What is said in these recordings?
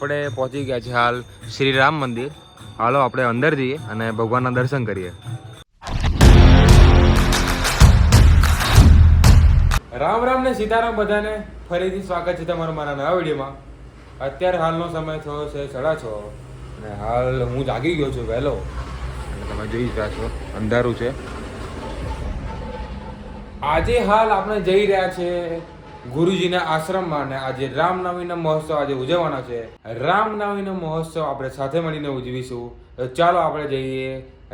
આપણે પહોંચી ગયા છે હાલ શ્રી રામ મંદિર. હાલો આપણે અંદર જઈએ અને ભગવાનના દર્શન કરીએ. રામ રામ ને સીતારામ બધાને. ફરીથી સ્વાગત છે તમારું મારા નવા વિડીયોમાં. અત્યારે હાલનો સમય થયો છે 6:30 અને હાલ હું જાગી ગયો છું વહેલો અને તમે જોઈ રહ્યા છો અંધારું છે. આજે હાલ આપણે જઈ રહ્યા છે ગુરુજીના આશ્રમમાં અને આજે રામનવમીનો મહોત્સવ આજે ઉજવવાનો છે. રામનવમીનો મહોત્સવ આપણે સાથે મળીને ઉજવીશું. તો ચાલો આપણે જઈએ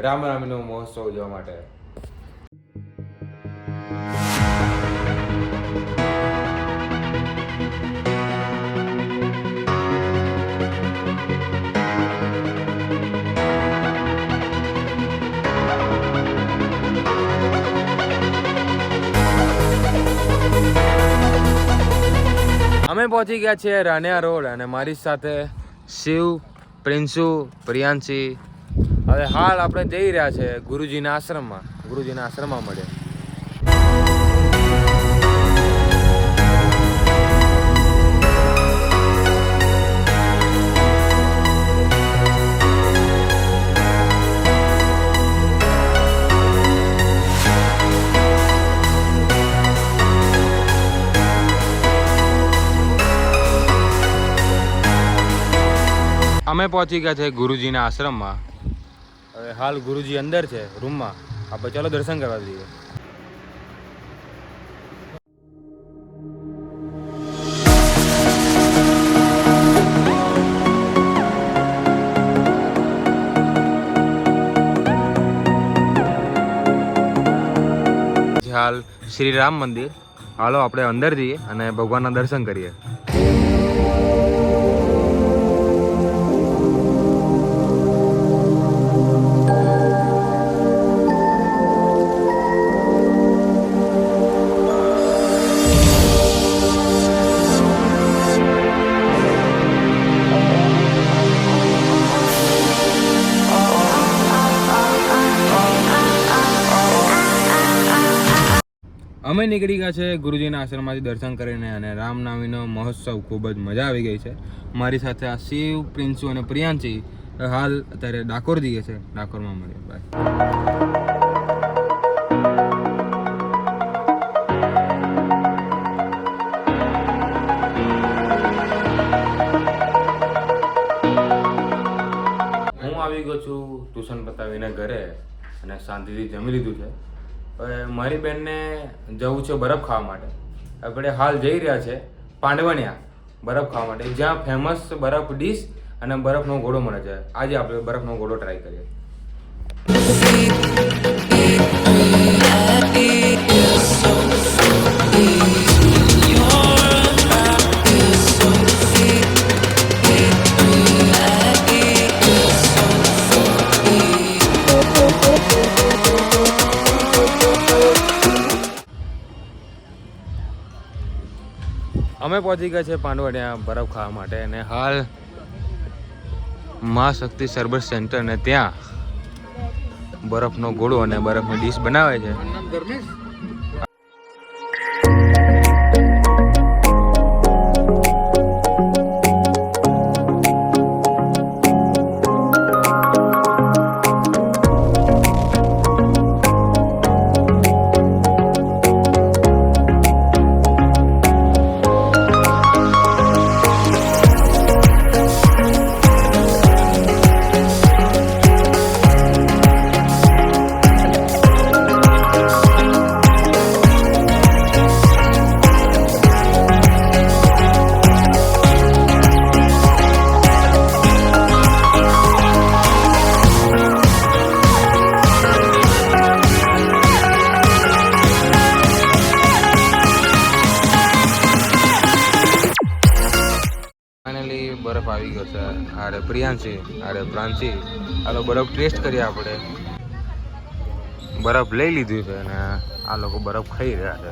રામનવમીનો મહોત્સવ ઉજવવા માટે. અમે પહોંચી ગયા છીએ રાનિયા રોડ અને મારી સાથે શિવ, પ્રિન્સુ, પ્રિયાંશી. હવે હાલ આપણે જઈ રહ્યા છે ગુરુજીના આશ્રમમાં મળે. અમે પહોંચી ગયા છે ગુરુજીના આશ્રમમાં. હવે હાલ ગુરુજી અંદર છે રૂમમાં. આપણે ચાલો દર્શન કરવા જઈએ. હાલ શ્રી રામ મંદિર. હાલો આપણે અંદર જઈએ અને ભગવાનના દર્શન કરીએ. અમે નીકળી ગયા છે ગુરુજીના આશ્રમમાંથી દર્શન કરીને અને રામનવમીનો મહોત્સવ ખૂબ જ મજા આવી ગઈ છે. મારી સાથે આ શિવ, પ્રિન્સુ અને પ્રિયાંશી હાલ અત્યારે ડાકોર જઈએ છે. ડાકોરમાં મળીએ. બાય. હું આવી ગયો છું ટ્યુશન પતાવીને ઘરે અને શાંતિથી જમી લીધું છે. હવે મારી બેનને જવું છે બરફ ખાવા માટે. આપણે હાલ જઈ રહ્યા છે પાંડવણિયા બરફ ખાવા માટે, જ્યાં ફેમસ બરફ ડીશ અને બરફનો ઘોડો મળે છે. આજે આપણે બરફનો ઘોડો ટ્રાય કરીએ. અમે પહોંચી ગયા છે પાંડવડિયા બરફ ખાવા માટે અને હાલ મા શક્તિ સરબત સેન્ટર ને ત્યાં બરફનો ઘોડો અને બરફની ડીશ બનાવે છે. બરફ આવી ગયો છે. અરે પ્રિયાંશી, અરે પ્રાંશી, હાલો બરફ ટેસ્ટ કરીએ. આપણે બરફ લઈ લીધું છે અને આ લોકો બરફ ખાઈ રહ્યા છે.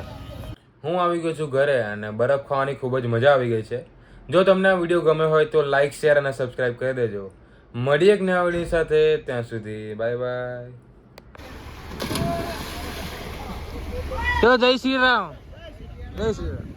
હું આવી ગયો છું ઘરે અને બરફ ખાવાની ખૂબ જ મજા આવી ગઈ છે. જો તમને આ વિડીયો ગમે હોય તો લાઈક, શેર અને સબસ્ક્રાઈબ કરી દેજો. મળીએ એક નવા વિડીયો સાથે. ત્યાં સુધી બાય બાય. જય શ્રી રામ. જય શ્રી રામ.